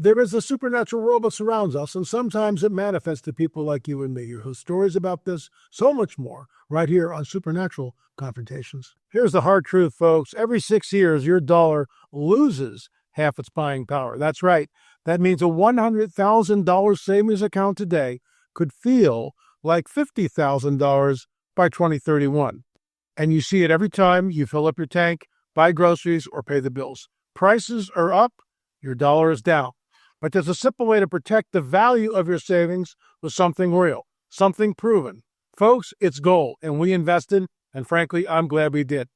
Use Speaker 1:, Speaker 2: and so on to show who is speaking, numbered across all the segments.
Speaker 1: There is a supernatural world that surrounds us, and sometimes it manifests to people like you and me. You hear stories about this, so much more, right here on Supernatural Confrontations. Here's the hard truth, folks. Every 6 years, your dollar loses half its buying power. That's right. That means a $100,000 savings account today could feel like $50,000 by 2031. And you see it every time you fill up your tank, buy groceries, or pay the bills. Prices are up, your dollar is down. But there's a simple way to protect the value of your savings with something real, something proven. Folks, it's gold, and we invested, and frankly, I'm glad we did.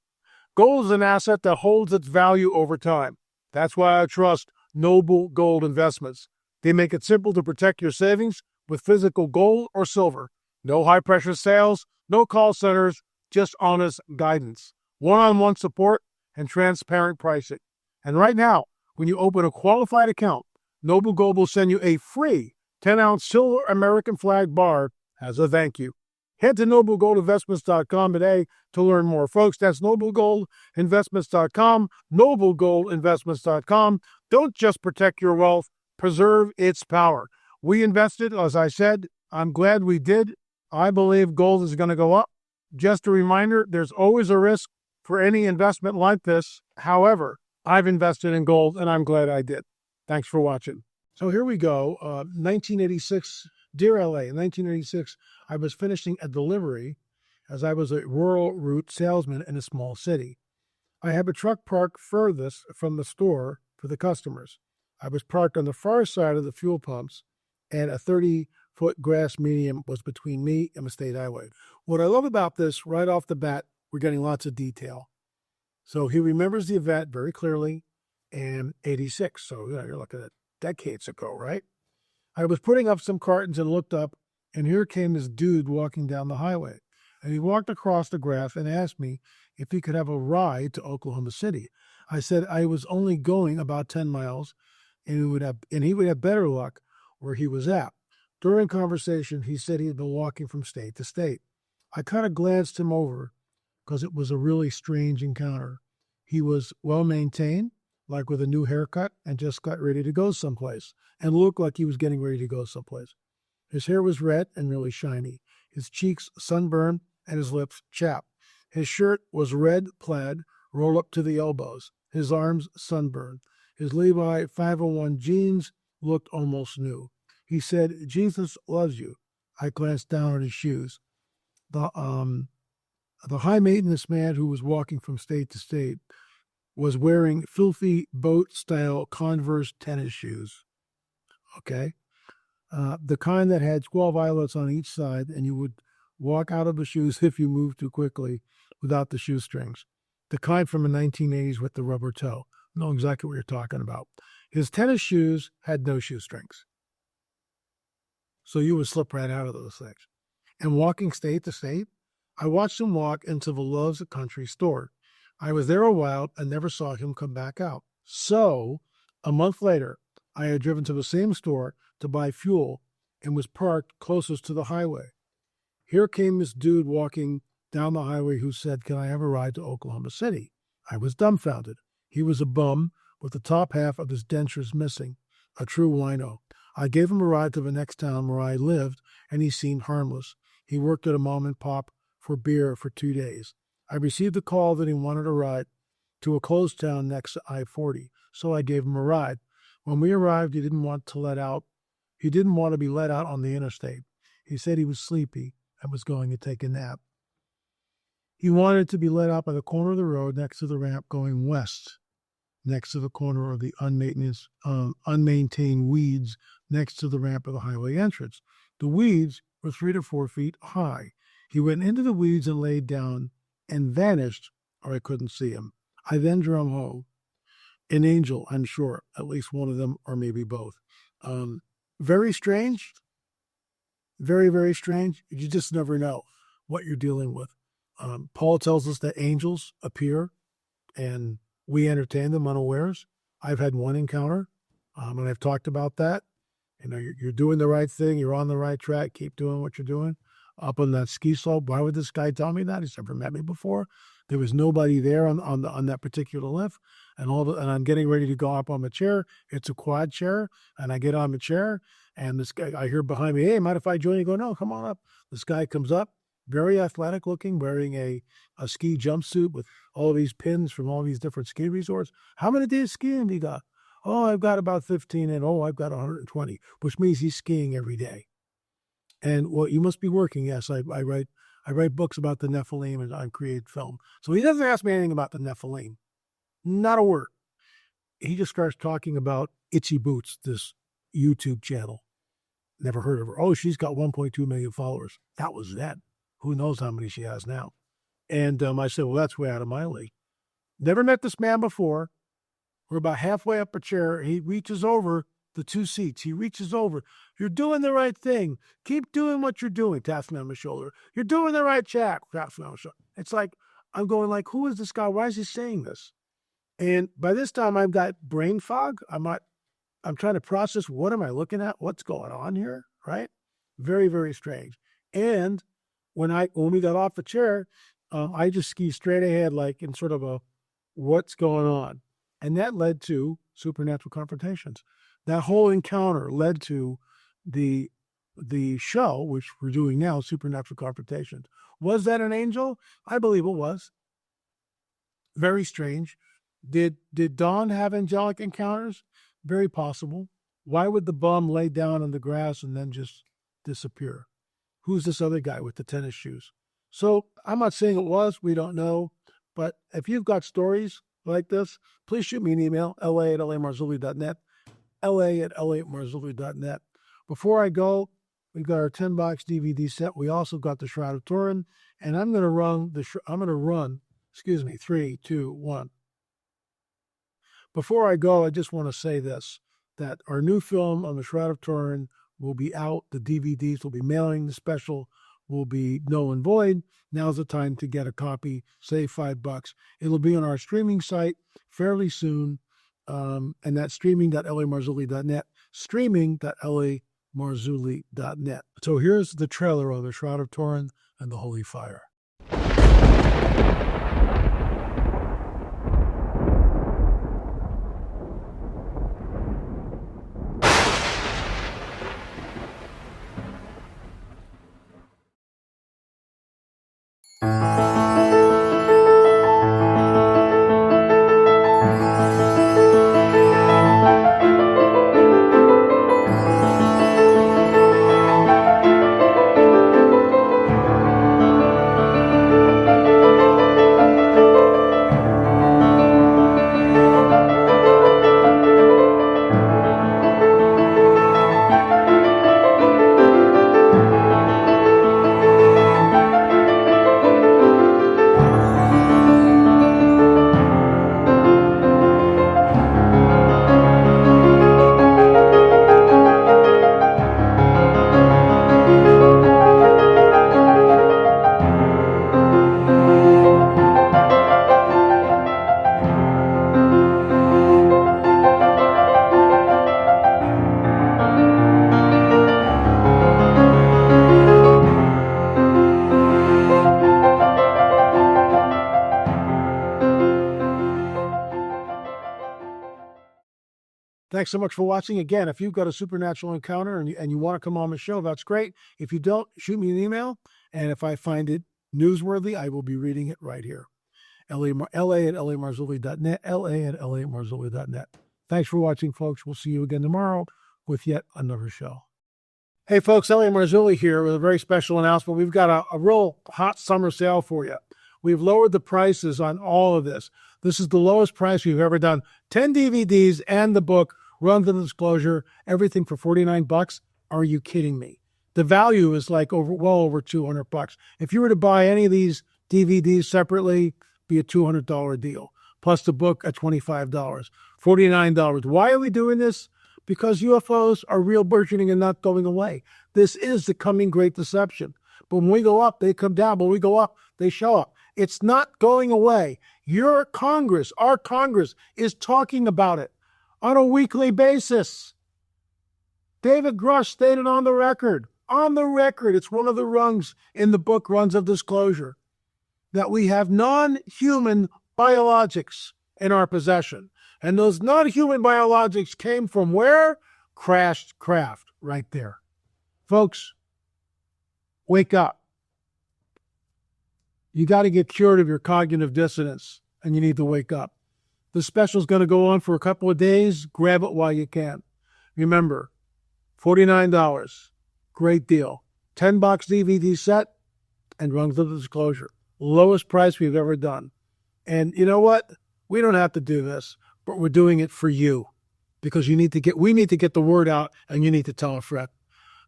Speaker 1: Gold is an asset that holds its value over time. That's why I trust Noble Gold Investments. They make it simple to protect your savings with physical gold or silver. No high-pressure sales, no call centers, just honest guidance, one-on-one support, and transparent pricing. And right now, when you open a qualified account, Noble Gold will send you a free 10-ounce silver American flag bar as a thank you. Head to noblegoldinvestments.com today to learn more. Folks, that's noblegoldinvestments.com, noblegoldinvestments.com. Don't just protect your wealth, preserve its power. We invested, as I said, I'm glad we did. I believe gold is going to go up. Just a reminder, there's always a risk for any investment like this. However, I've invested in gold, and I'm glad I did. Thanks for watching. So here we go. 1986, Dear LA, in 1986, I was finishing a delivery as I was a rural route salesman in a small city. I had a truck parked furthest from the store for the customers. I was parked on the far side of the fuel pumps, and a 30-foot grass median was between me and the state highway. What I love about this, right off the bat, we're getting lots of detail. So he remembers the event very clearly in 86. So you're looking at decades ago, right? I was putting up some cartons and looked up, and here came this dude walking down the highway. And he walked across the grass and asked me if he could have a ride to Oklahoma City. I said I was only going about 10 miles, and he would have better luck where he was at. During conversation, he said he had been walking from state to state. I kind of glanced him over because it was a really strange encounter. He was well-maintained, like with a new haircut, and just got ready to go someplace, and looked like he was getting ready to go someplace. His hair was red and really shiny, his cheeks sunburned, and his lips chapped. His shirt was red plaid, rolled up to the elbows, his arms sunburned. His Levi 501 jeans looked almost new. He said, "Jesus loves you." I glanced down at his shoes. The high-maintenance man who was walking from state to state was wearing filthy boat-style Converse tennis shoes, okay? The kind that had 12 eyelets on each side, and you would walk out of the shoes if you moved too quickly without the shoestrings. The kind from the 1980s with the rubber toe. I know exactly what you're talking about. His tennis shoes had no shoestrings. So you would slip right out of those things. And walking state to state, I watched him walk into the Love's Country store. I was there a while and never saw him come back out. So, a month later, I had driven to the same store to buy fuel and was parked closest to the highway. Here came this dude walking down the highway who said, "Can I have a ride to Oklahoma City?" I was dumbfounded. He was a bum with the top half of his dentures missing, a true wino. I gave him a ride to the next town where I lived, and he seemed harmless. He worked at a mom and pop for beer for 2 days. I received a call that he wanted a ride to a closed town next to I-40, so I gave him a ride. When we arrived, he didn't want to be let out on the interstate. He said he was sleepy and was going to take a nap. He wanted to be let out by the corner of the road next to the ramp going west, next to the corner of the unmaintained weeds next to the ramp of the highway entrance. The weeds were 3 to 4 feet high. He went into the weeds and laid down and vanished, or I couldn't see him. I then drove home. An angel, I'm sure, at least one of them, or maybe both. Very strange. Very, very strange. You just never know what you're dealing with. Paul tells us that angels appear and we entertain them unawares. I've had one encounter, and I've talked about that. You know, you're doing the right thing. You're on the right track. Keep doing what you're doing. Up on that ski slope. Why would this guy tell me that? He's never met me before. There was nobody there on that particular lift, and I'm getting ready to go up on the chair. It's a quad chair, and I get on the chair, and this guy, I hear behind me, "Hey, mind if I join you?" I go, "No, come on up." This guy comes up, very athletic looking, wearing a ski jumpsuit with all these pins from all these different ski resorts. "How many days skiing have you got?" "Oh, I've got about 15, and I've got 120, which means he's skiing every day. And well, you must be working. Yes, I write books about the Nephilim and I create film. So he doesn't ask me anything about the Nephilim. Not a word. He just starts talking about Itchy Boots, this YouTube channel. Never heard of her. Oh, she's got 1.2 million followers. That was then. Who knows how many she has now? And I said, well, that's way out of my league. Never met this man before. We're about halfway up a chair. He reaches over the two seats. He reaches over. "You're doing the right thing. Keep doing what you're doing." Taps me on my shoulder. "You're doing the right track." Taps me on my shoulder. It's like, I'm going like, who is this guy? Why is he saying this? And by this time, I've got brain fog. I'm trying to process, what am I looking at? What's going on here? Right? Very, very strange. And when we got off the chair, I just ski straight ahead, like in sort of a, what's going on? And that led to supernatural confrontations. That whole encounter led to the show, which we're doing now, Supernatural Confrontations. Was that an angel? I believe it was. Very strange. Did Dawn have angelic encounters? Very possible. Why would the bum lay down on the grass and then just disappear? Who's this other guy with the tennis shoes? So I'm not saying it was. We don't know. But if you've got stories like this, please shoot me an email, la@lamarzulli.net, la@la@marzulli.net. Before I go, we've got our 10-box DVD set. We also got the Shroud of Turin, and I'm going to run, 3, 2, 1. Before I go, I just want to say this, that our new film on the Shroud of Turin will be out. The DVDs will be mailing. The special will be null and void. Now's the time to get a copy, save $5. It'll be on our streaming site fairly soon, and that's streaming.lamarzulli.net, streaming.lamarzulli.net. So here's the trailer of the Shroud of Turin and the Holy Fire. Thanks so much for watching. Again, if you've got a supernatural encounter and you want to come on the show, that's great. If you don't, shoot me an email. And if I find it newsworthy, I will be reading it right here. la@lamarzulli.net, la@lamarzulli.net. Thanks for watching, folks. We'll see you again tomorrow with yet another show. Hey, folks, L.A. Marzulli here with a very special announcement. We've got a real hot summer sale for you. We've lowered the prices on all of this. This is the lowest price we've ever done. 10 DVDs and the book, Rungs and Disclosure, everything for $49. Are you kidding me? The value is like well over $200. If you were to buy any of these DVDs separately, be a $200 deal. Plus the book at $25, $49. Why are we doing this? Because UFOs are real, burgeoning, and not going away. This is the coming great deception. But when we go up, they come down. But when we go up, they show up. It's not going away. Your Congress, our Congress, is talking about it on a weekly basis. David Grush stated on the record, it's one of the rungs in the book, Rungs of Disclosure. that we have non-human biologics in our possession. And those non-human biologics came from where? Crashed craft, right there. Folks, wake up. You got to get cured of your cognitive dissonance, and you need to wake up. The special's going to go on for a couple of days. Grab it while you can. Remember, $49. Great deal. $10 DVD set and Rungs of Disclosure. Lowest price we've ever done. And you know what? We don't have to do this, but we're doing it for you because we need to get the word out, and you need to tell a friend.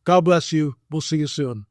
Speaker 1: God bless you. We'll see you soon.